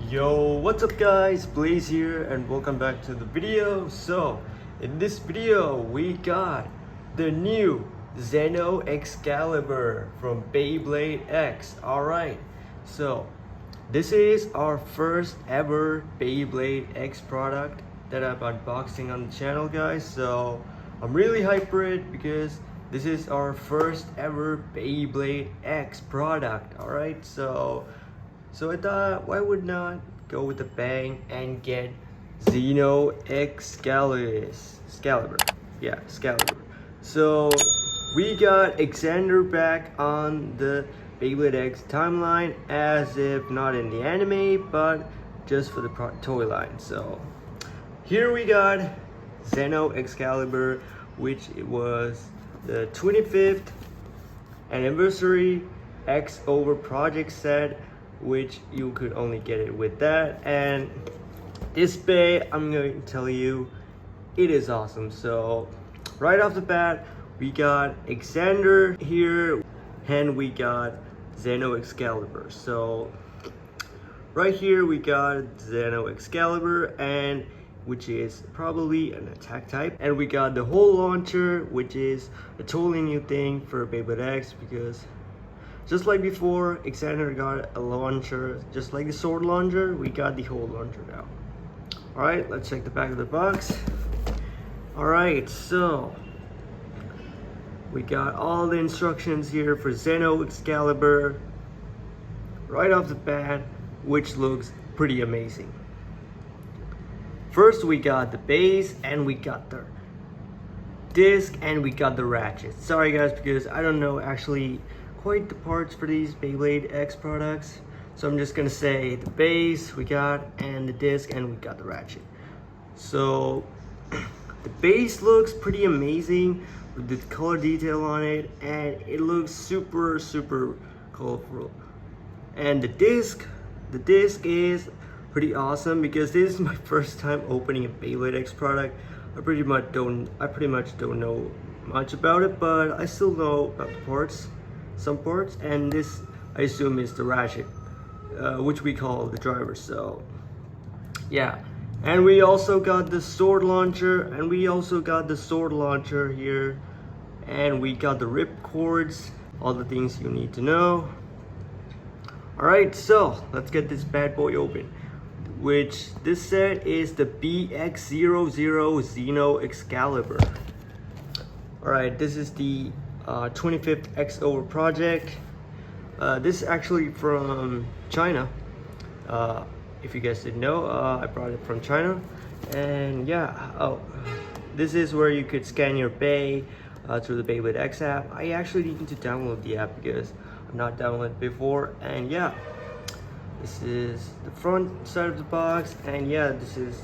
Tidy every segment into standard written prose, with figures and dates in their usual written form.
Yo, what's up guys? Blaze here and welcome back to the video. So, in this video, we got the new Zeno Excalibur from Beyblade X. Alright, so this is our first ever Beyblade X product that I'm unboxing on the channel, guys. So, I'm really hyped for it because this is our first ever Beyblade X product. Alright, so I thought, why would not go with a bang and get Xeno Excalibur. Yeah, Excalibur. So we got Xander back on the Beyblade X timeline, as if not in the anime, but just for the toy line. So here we got Xeno Excalibur, which it was the 25th anniversary X over project set, which you could only get it with that. And this bay, I'm going to tell you, it is awesome. So right off the bat, we got Xander here and we got Zeno Excalibur. So right here we got Zeno Excalibur, and which is probably an attack type, and we got the whole launcher, which is a totally new thing for Beyblade X, because just like before, Xander got a launcher, just like the sword launcher, we got the whole launcher now. Alright, let's check the back of the box. Alright, so we got all the instructions here for Zeno Excalibur right off the bat, which looks pretty amazing. First, we got the base, and we got the disc, and we got the ratchet. Sorry guys, because I don't know actually quite the parts for these Beyblade X products, so I'm just gonna say the base we got, and the disc, and we got the ratchet. So the base looks pretty amazing with the color detail on it, and it looks super colorful. And the disc is pretty awesome, because this is my first time opening a Beyblade X product. I pretty much don't know much about it, but I still know about the parts, some parts, and this I assume is the ratchet, which we call the driver. So yeah, and we also got the sword launcher, here, and we got the rip cords, all the things you need to know. Alright, so let's get this bad boy open, which this set is the BX00 Xeno Excalibur. Alright, this is the 25th X over project. This is actually from China. If you guys didn't know, I brought it from China. And yeah, this is where you could scan your bay through the Beyblade X app. I actually need to download the app because I've not downloaded it before. And yeah, this is the front side of the box, and yeah, this is...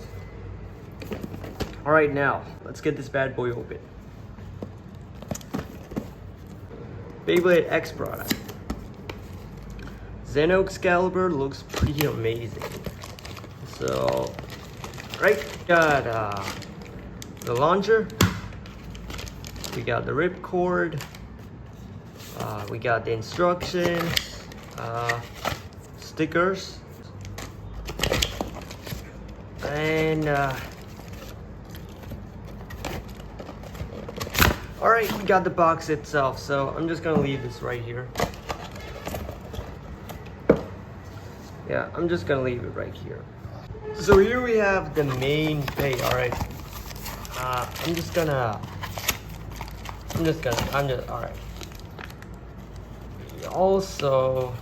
Alright, now let's get this bad boy open. Beyblade X product. Xeno Excalibur looks pretty amazing. So, right, got the launcher, we got the rip cord, we got the instructions, stickers, and alright, we got the box itself, so I'm just gonna leave this right here. Yeah, I'm just gonna leave it right here. So here we have the main bay. Alright, alright. Also,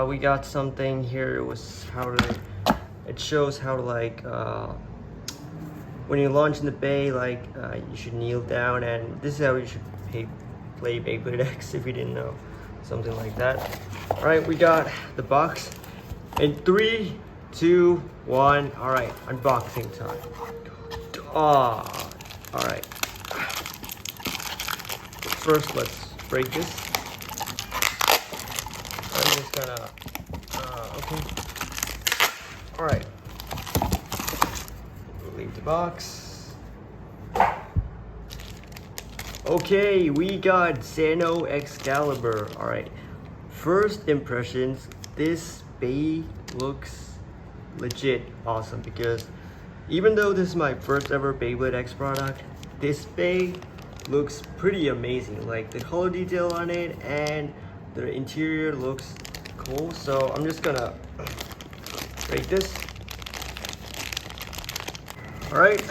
we got something here. It shows how to, like, when you launch in the bay, like, you should kneel down, and this is how you should play Beyblade X if you didn't know, something like that. Alright, we got the box in 3, 2, 1. Alright, unboxing time. Alright. First, let's break this. I'm just gonna, okay. Alright. Leave the box. Okay, we got Xeno Excalibur. Alright. First impressions, this bay looks legit awesome, because even though this is my first ever Beyblade X product, this bay looks pretty amazing. Like the color detail on it and the interior looks cool. So I'm just gonna break this. All right,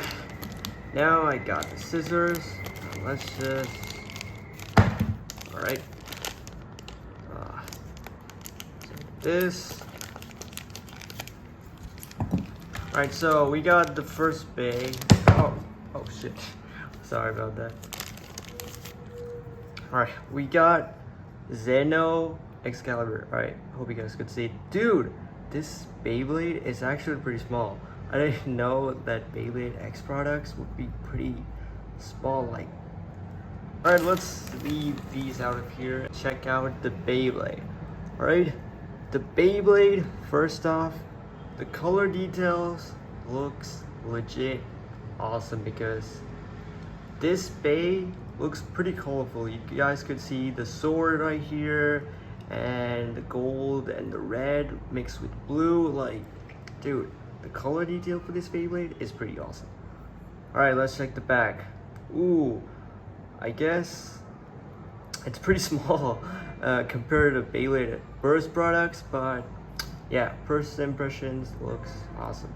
now I got the scissors. Let's just, all right, this. All right, so we got the first bay. Oh shit, sorry about that. All right, we got Zeno Excalibur. All right, hope you guys could see it. Dude, this Beyblade is actually pretty small. I didn't know that Beyblade X products would be pretty small like. Alright, let's leave these out of here. Check out the Beyblade. Alright, the Beyblade, first off, the color details looks legit awesome, because this bay looks pretty colorful. You guys could see the sword right here, and the gold and the red mixed with blue. Like, dude, the color detail for this Beyblade is pretty awesome. Alright, let's check the back. Ooh, I guess it's pretty small compared to Beyblade Burst products, but yeah, first impressions looks awesome.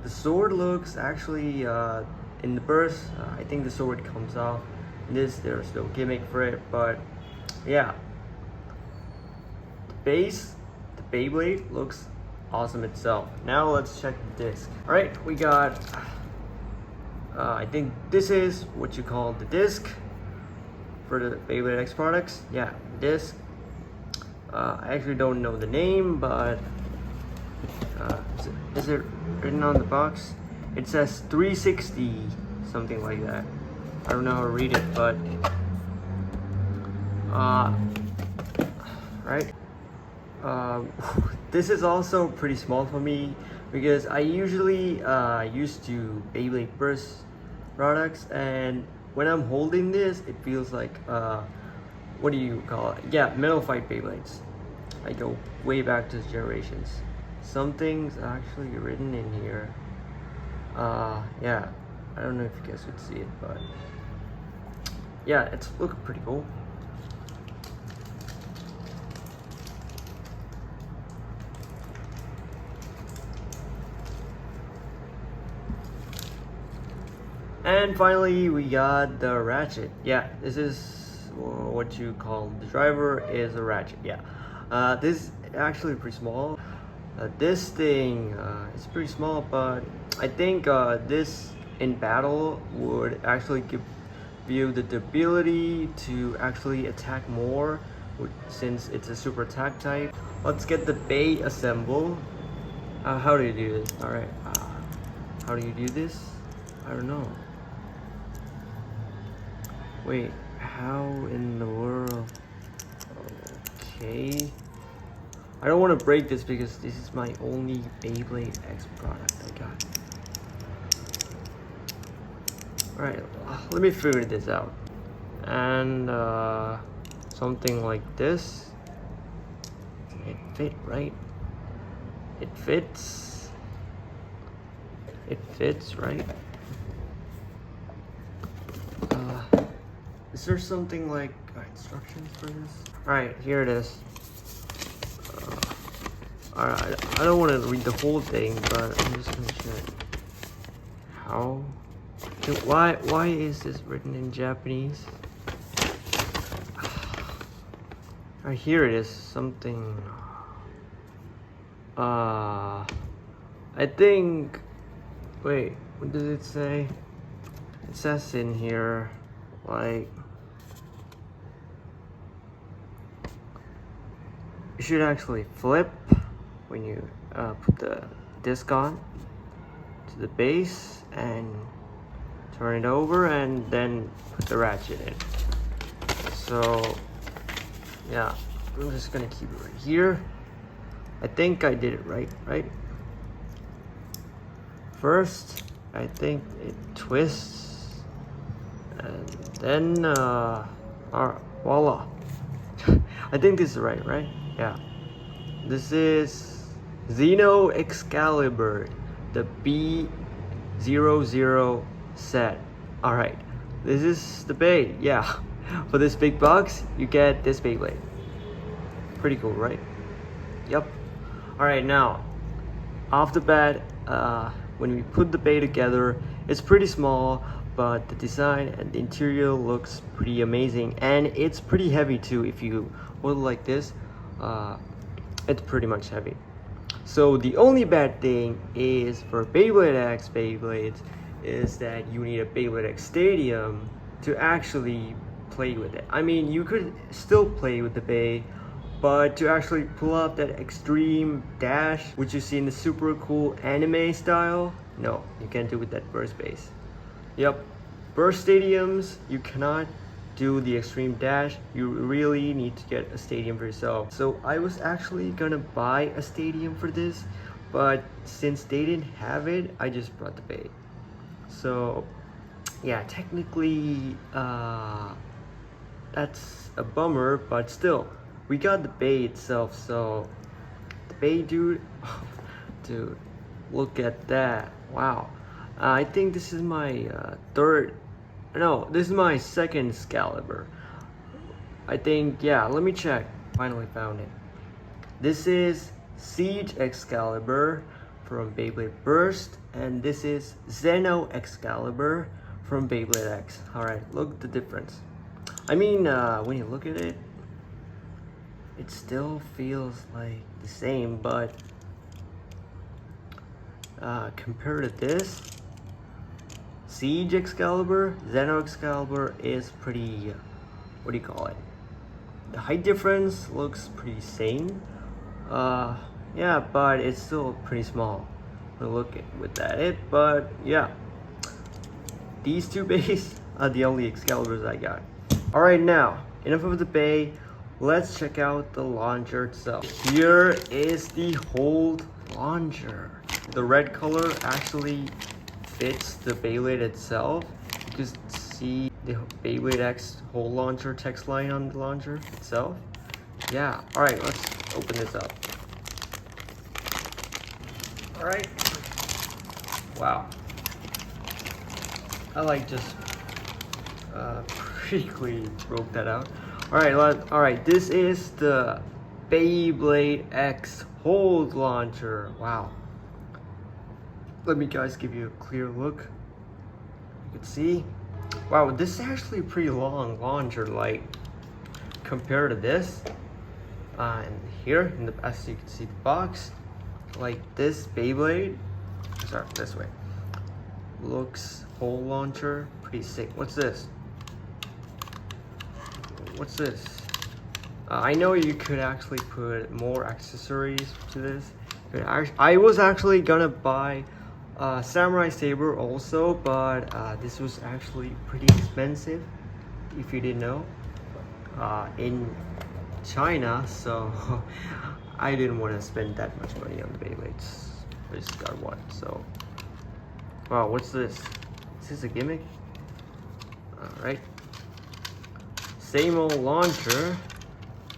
The sword looks actually, in the Burst, I think the sword comes off. In this, there's no gimmick for it, but yeah. The base, the Beyblade looks awesome itself. Now let's check the disc. All right, we got, I think this is what you call the disc for the Beyblade X products. Yeah, disc. I actually don't know the name, but is it written on the box? It says 360, something like that. I don't know how to read it, but right. This is also pretty small for me, because I usually used to Beyblade Burst products, and when I'm holding this, it feels like what do you call it? Yeah, Metal Fight Beyblades. I go way back to generations. Something's actually written in here. Yeah, I don't know if you guys could see it, but yeah, it's looking pretty cool. And finally, we got the ratchet. Yeah, this is what you call the driver is a ratchet. Yeah, this is actually pretty small. This thing is pretty small, but I think this in battle would actually give you the ability to actually attack more, since it's a super attack type. Let's get the bay assembled. How do you do this? All right, how do you do this? I don't know. Wait, how in the world? Okay. I don't want to break this, because this is my only Beyblade X product I got. Alright, let me figure this out. And something like this. It fit, right? It fits. It fits, right? Is there something like instructions for this? Alright, here it is. Alright, I don't want to read the whole thing, but I'm just gonna check. How? Why is this written in Japanese? Alright, here it is. Something. I think. Wait, what does it say? It says in here, like, you should actually flip when you put the disc on to the base and turn it over, and then put the ratchet in. So yeah, I'm just gonna keep it right here. I think I did it right? First, I think it twists, and then voila. I think this is right? Yeah. This is Zeno Excalibur, the B00 set. Alright, this is the Bay. Yeah, for this big box, you get this Beyblade. Pretty cool, right? Yep. Alright, now, off the bat, when we put the Bay together, it's pretty small, but the design and the interior looks pretty amazing, and it's pretty heavy too. If you hold it like this, it's pretty much heavy. So the only bad thing is for Beyblade X Beyblades is that you need a Beyblade X Stadium to actually play with it. I mean, you could still play with the Bay, but to actually pull out that extreme dash, which you see in the super cool anime style, no, you can't do with that burst base. Yep, burst stadiums, you cannot do the extreme dash. You really need to get a stadium for yourself. So I was actually gonna buy a stadium for this, but since they didn't have it, I just brought the Bay. So yeah, technically that's a bummer, but still, we got the Bay itself. So the Bay, dude, dude, look at that. Wow. I think this is my this is my second Excalibur. I think, yeah, let me check. Finally found it. This is Siege Excalibur from Beyblade Burst, and this is Xeno Excalibur from Beyblade X. Alright, look at the difference. I mean, when you look at it, it still feels like the same, but compared to this, Siege Excalibur, Xeno Excalibur is pretty, what do you call it? The height difference looks pretty same. Yeah, but it's still pretty small. Look with that but yeah. These two bays are the only Excaliburs I got. Alright, now, enough of the Bay. Let's check out the launcher itself. Here is the hold launcher. The red color actually fits the Beyblade itself. You can see the Beyblade X hold launcher text line on the launcher itself. Yeah, alright, let's open this up. Alright. Wow. I like just quickly broke that out. Alright, this is the Beyblade X hold launcher. Wow. Let me guys give you a clear look. You can see. Wow, this is actually a pretty long launcher, like compared to this. And here, as you can see the box, like this Beyblade, sorry, this way, looks whole launcher pretty sick. What's this? What's this? I know you could actually put more accessories to this. I was actually gonna buy Samurai Saber also, but this was actually pretty expensive, if you didn't know, in China, so I didn't want to spend that much money on the Beyblades. I just got one. So wow, what's this? Is this a gimmick? Alright, same old launcher.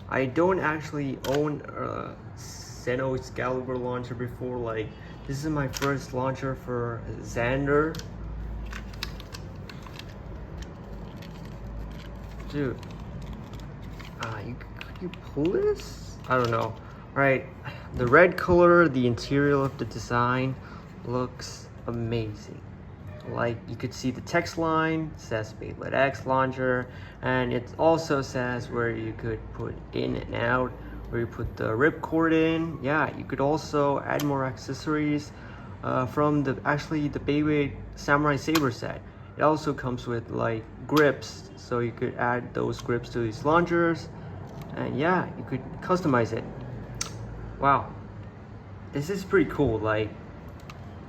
I don't actually own a Xeno Excalibur launcher before. Like, this is my first launcher for Xander. Dude, could you pull this? I don't know. Alright, the red color, the interior of the design looks amazing. Like, you could see the text line says Beyblade X launcher, and it also says where you could put in and out, where you put the ripcord in. Yeah, you could also add more accessories from the Beyblade Samurai Saber set. It also comes with like grips, so you could add those grips to these launchers, and yeah, you could customize it. Wow, this is pretty cool. Like,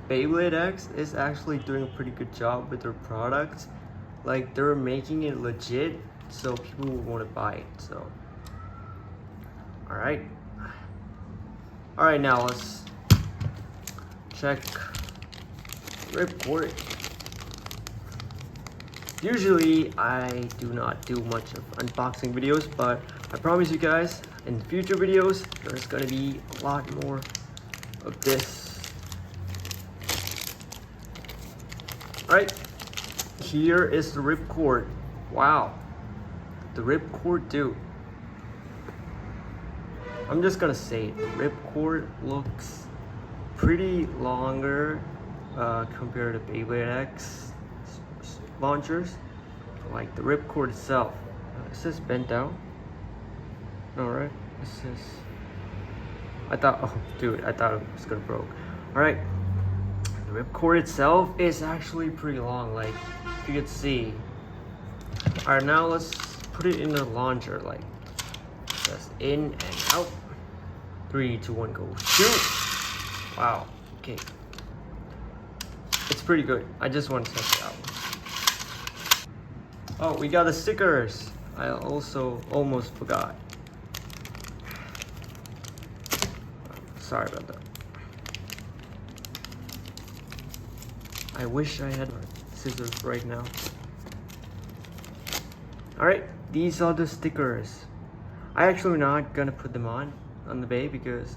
Beyblade X is actually doing a pretty good job with their products. Like, they're making it legit, so people will want to buy it. So alright, now let's check ripcord. Usually I do not do much of unboxing videos, but I promise you guys in future videos there's gonna be a lot more of this. Alright, here is the ripcord. Wow, the ripcord dude. I'm just gonna say the ripcord looks pretty longer compared to Beyblade X launchers. Like the ripcord itself. Is this bent down? No, right? This is. I thought, oh dude, I thought it was gonna broke. Alright. The ripcord itself is actually pretty long, like you could see. Alright, now let's put it in the launcher, like just in and out. 3, 2, 1, go. Shoot! Wow, okay. It's pretty good. I just want to test it out. Oh, we got the stickers. I also almost forgot. Sorry about that. I wish I had scissors right now. Alright, these are the stickers. I actually not gonna put them on the bay because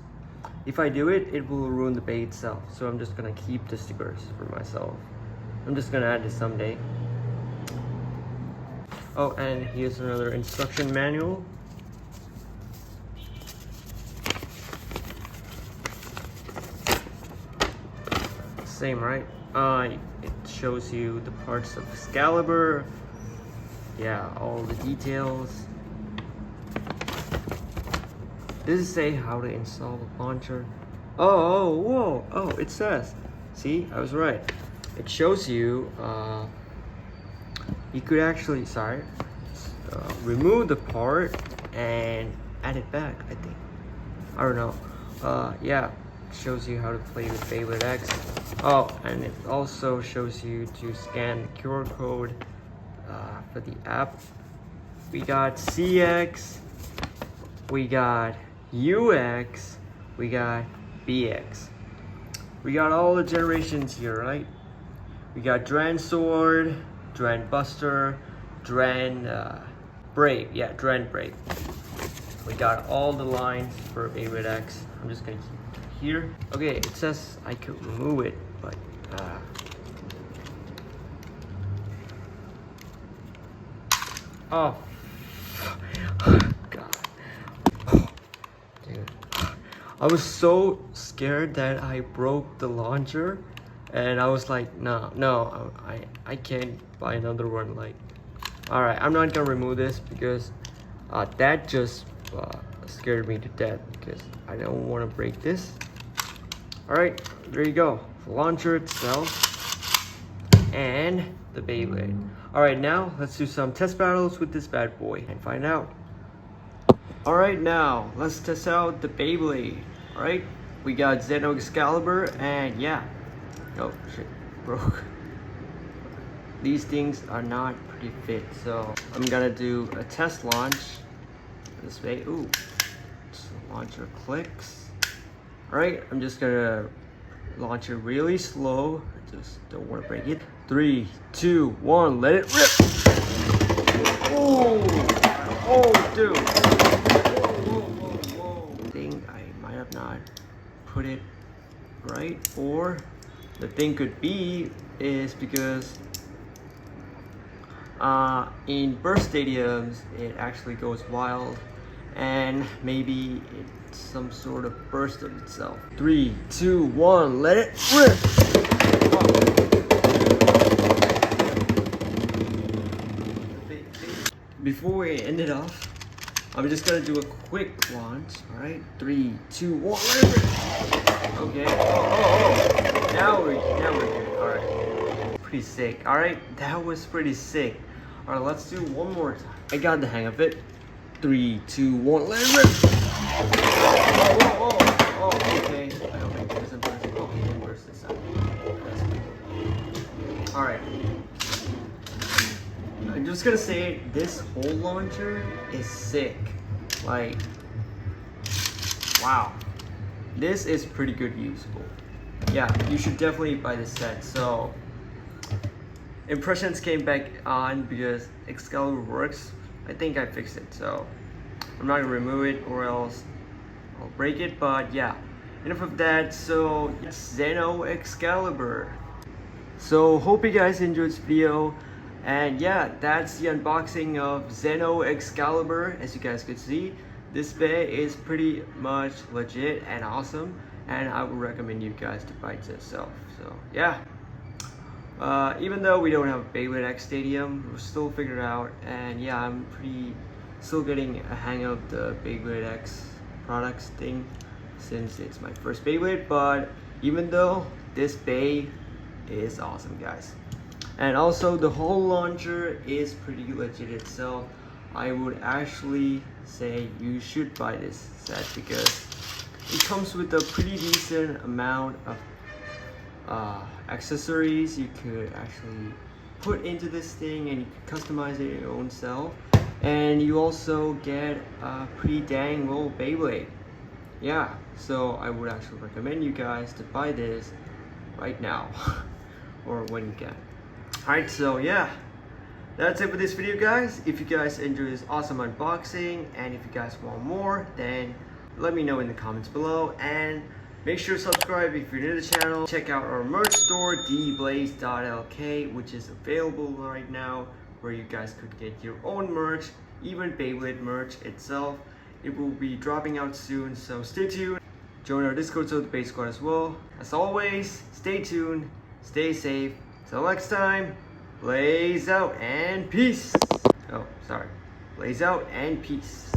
if I do it, it will ruin the bay itself. So I'm just gonna keep the stickers for myself. I'm just gonna add it someday. Oh, and here's another instruction manual. Same, right? It shows you the parts of Excalibur. Yeah, all the details. Does it say how to install the launcher? Oh, whoa! Oh, it says. See, I was right. It shows you. You could actually, remove the part and add it back, I think. I don't know. Yeah, it shows you how to play with Beyblade X. Oh, and it also shows you to scan the QR code for the app. We got CX, we got UX, we got BX. We got all the generations here, right? We got Dran Sword, Dran Buster, Dran Brave. Yeah, Dran Brave. We got all the lines for Beyblade X. I'm just gonna keep it here. Okay, it says I could remove it, but oh god. Oh, dude. I was so scared that I broke the launcher. And I was like, no, I can't buy another one. Like, all right, I'm not gonna remove this because that just scared me to death because I don't want to break this. All right, there you go, the launcher itself and the Beyblade. All right, now let's do some test battles with this bad boy and find out. All right, now let's test out the Beyblade. All right, we got Zeno Excalibur and yeah. Oh shit, broke. These things are not pretty fit, so I'm gonna do a test launch this way. Ooh, so launcher clicks. Alright, I'm just gonna launch it really slow. I just don't want to break it. 3, 2, 1, let it rip! Oh, dude! Whoa. I think I might have not put it right, or the thing could be is because in burst stadiums it actually goes wild and maybe it's some sort of burst of itself. 3, 2, 1, let it rip! Before we end it off, I'm just gonna do a quick launch. Alright, 3, 2, 1, let it rip! Okay. Now we're good. Alright. Pretty sick. Alright, that was pretty sick. Alright, let's do one more time. I got the hang of it. 3, 2, 1, let it rip! Oh, okay. I don't think there's a burst. Oh, he didn't burst this time. Alright. I'm just gonna say this whole launcher is sick. Like, wow. This is pretty good usable. Yeah, you should definitely buy this set. So impressions came back on because Excalibur works. I think I fixed it, so I'm not gonna remove it or else I'll break it. But yeah, enough of that. So it's Zeno Excalibur. So hope you guys enjoyed this video, and yeah, that's the unboxing of Zeno Excalibur. As you guys could see, this bay is pretty much legit and awesome, and I would recommend you guys to buy it yourself. So yeah, even though we don't have a Beyblade X stadium, we'll still figure it out. And yeah, I'm still getting a hang of the Beyblade X products thing since it's my first Beyblade. But even though, this bay is awesome, guys. And also the whole launcher is pretty legit itself. I would actually say you should buy this set because it comes with a pretty decent amount of accessories you could actually put into this thing, and you can customize it your own self. And you also get a pretty dang well Beyblade. Yeah, so I would actually recommend you guys to buy this right now or when you can. Alright, so yeah, that's it for this video, guys. If you guys enjoyed this awesome unboxing, and if you guys want more, then let me know in the comments below. And make sure to subscribe if you're new to the channel. Check out our merch store, dblaze.lk, which is available right now, where you guys could get your own merch, even Beyblade merch itself. It will be dropping out soon, so stay tuned. Join our Discord so the Base Squad as well. As always, stay tuned, stay safe. Till next time, blaze out and peace. Oh, sorry. Blaze out and peace.